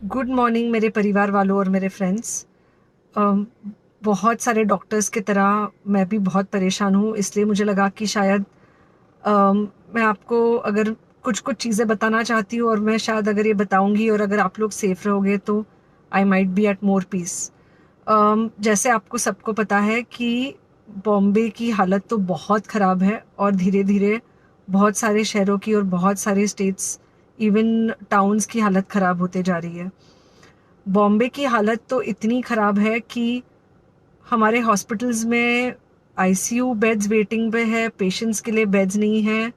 Good morning मेरे परिवार वालों और मेरे फ्रेंड्स। बहुत सारे डॉक्टर्स की तरह मैं भी बहुत परेशान हूँ, इसलिए मुझे लगा कि शायद मैं आपको अगर कुछ कुछ चीज़ें बताना चाहती हूँ और मैं शायद अगर ये बताऊँगी और अगर आप लोग सेफ रहोगे तो I might be at more peace. जैसे आपको सबको पता है कि बॉम्बे की हालत तो बहुत ख़राब है और धीरे धीरे बहुत सारे शहरों की और बहुत सारे स्टेट्स, इवन टाउन्स की हालत ख़राब होते जा रही है। बॉम्बे की हालत तो इतनी ख़राब है कि हमारे हॉस्पिटल्स में आईसीयू बेड्स वेटिंग पे है, पेशेंट्स के लिए बेड्स नहीं है।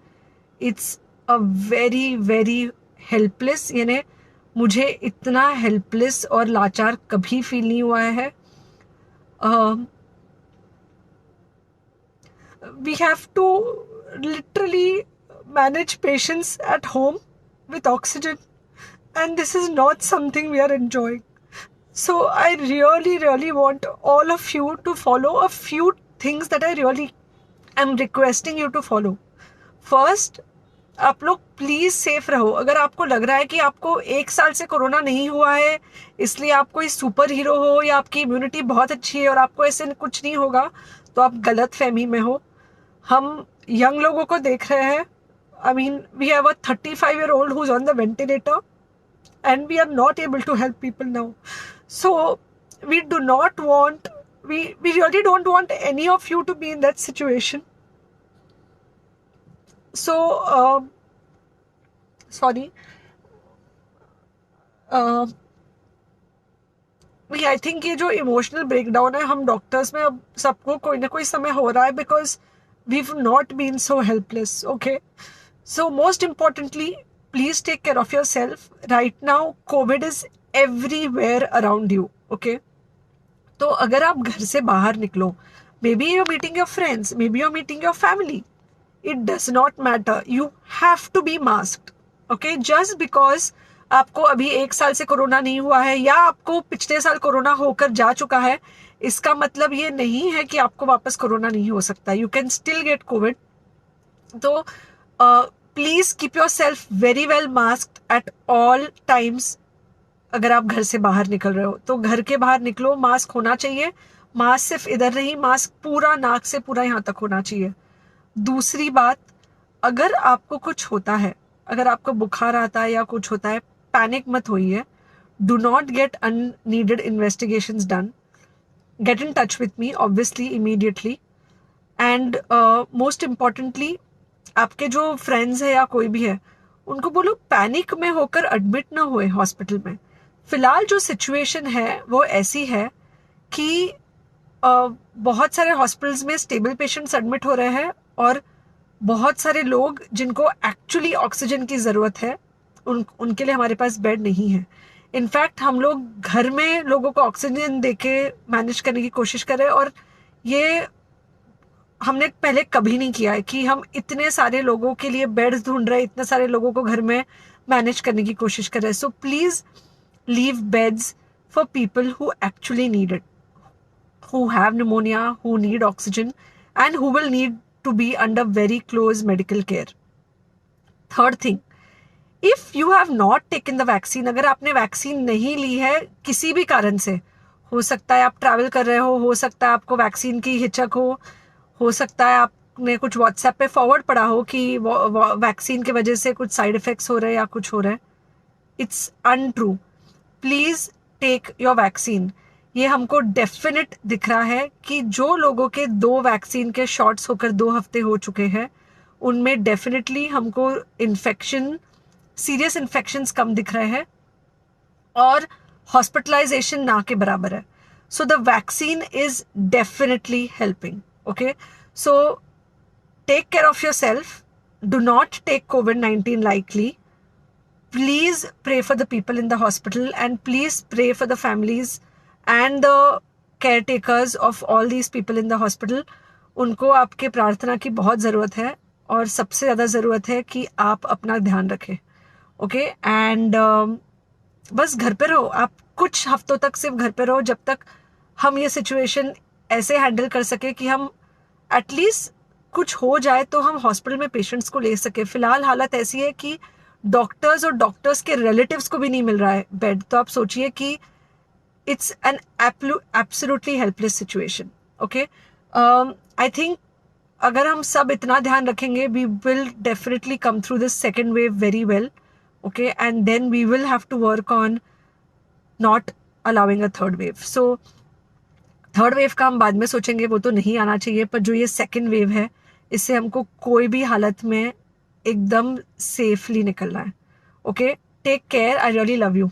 It's a very very helpless, यानी मुझे इतना हेल्पलेस और लाचार कभी फील नहीं हुआ है। We have to literally manage patients at home with oxygen, and this is not something we are enjoying. So I really want all of you to follow a few things that I really am requesting you to follow. First, आप लोग please safe रहो। अगर आपको लग रहा है कि आपको 1 साल से कोरोना नहीं हुआ है इसलिए आप कोई सुपर हीरो हो या आपकी इम्यूनिटी बहुत अच्छी है और आपको ऐसे कुछ नहीं होगा, तो आप गलत फहमी में हो। हम यंग लोगों को देख रहे हैं। I mean we have a 35-year-old who's on the ventilator and we are not able to help people now. So we do not want, we really don't want any of you to be in that situation. So sorry, I think ये जो emotional breakdown है हम doctors में अब सबको कोई ना कोई समय हो रहा है, because we not been so helpless. Okay, so most importantly please take care of your self right now. Covid is everywhere around you. Okay, तो अगर आप घर से बाहर निकलो, may be your meeting your friends, may be your meeting your family, it does not matter, you have to be masked. Okay, just because आपको अभी 1 साल से कोरोना नहीं हुआ है या आपको पिछले साल कोरोना होकर जा चुका है, इसका मतलब ये नहीं है कि आपको वापस कोरोना नहीं हो सकता। You can still get COVID. तो please keep yourself very well masked at all times. अगर आप घर से बाहर निकल रहे हो तो घर के बाहर निकलो, मास्क होना चाहिए। मास्क सिर्फ इधर नहीं, मास्क पूरा नाक से पूरा यहाँ तक होना चाहिए। दूसरी बात, अगर आपको कुछ होता है, अगर आपको बुखार आता है या कुछ होता है, पैनिक मत होइए। Do not get unneeded investigations done. Get in touch with me obviously immediately. And most importantly, आपके जो फ्रेंड्स है या कोई भी है उनको बोलो पैनिक में होकर एडमिट ना हुए हॉस्पिटल में। फिलहाल जो सिचुएशन है वो ऐसी है कि बहुत सारे हॉस्पिटल्स में स्टेबल पेशेंट्स एडमिट हो रहे हैं और बहुत सारे लोग जिनको एक्चुअली ऑक्सीजन की ज़रूरत है उनके लिए हमारे पास बेड नहीं है। इनफैक्ट हम लोग घर में लोगों को ऑक्सीजन देके मैनेज करने की कोशिश कर रहे हैं, और ये हमने पहले कभी नहीं किया है कि हम इतने सारे लोगों के लिए बेड्स ढूंढ रहे हैं, इतने सारे लोगों को घर में मैनेज करने की कोशिश कर रहे हैं। So please leave beds for people who actually need it, who have pneumonia, who need oxygen, and who will need to be under very close medical care. Third thing, if you have not taken the vaccine, अगर आपने vaccine नहीं ली है किसी भी कारण से, हो सकता है आप ट्रैवल कर रहे हो सकता है आपको वैक्सीन की हिचक हो सकता है आपने कुछ व्हाट्सएप पे फॉरवर्ड पढ़ा हो कि वैक्सीन की वजह से कुछ साइड इफेक्ट्स हो रहे हैं या कुछ हो रहा है। It's untrue. Please take your vaccine. ये हमको डेफिनेट दिख रहा है कि जो लोगों के 2 वैक्सीन के शॉट्स होकर 2 हफ्ते हो चुके हैं उनमें डेफिनेटली हमको इन्फेक्शन, सीरियस इन्फेक्शंस कम दिख रहे हैं और हॉस्पिटलाइजेशन ना के बराबर है। So the vaccine is definitely helping. Okay, so take care of your self, do not take COVID-19 lightly. Please pray for the people in the hospital and please pray for the families and the caretakers of all these people in the hospital. उनको आपके प्रार्थना की बहुत ज़रूरत है और सबसे ज़्यादा ज़रूरत है कि आप अपना ध्यान रखें। ओके, एंड बस घर पे रहो। आप कुछ हफ्तों तक सिर्फ घर पे रहो जब तक हम ये सिचुएशन ऐसे हैंडल कर सके कि हम एटलीस्ट कुछ हो जाए तो हम हॉस्पिटल में पेशेंट्स को ले सके। फिलहाल हालत ऐसी है कि डॉक्टर्स और डॉक्टर्स के रिलेटिव्स को भी नहीं मिल रहा है बेड, तो आप सोचिए कि it's an absolutely helpless situation. Okay, I think अगर हम सब इतना ध्यान रखेंगे, we will definitely come through this second wave very well. Okay, and then we will have to work on not allowing a third wave. So third wave का हम बाद में सोचेंगे, वो तो नहीं आना चाहिए, पर जो ये सेकेंड वेव है इससे हमको कोई भी हालत में एकदम सेफली निकलना है. Okay, take care, I really love you.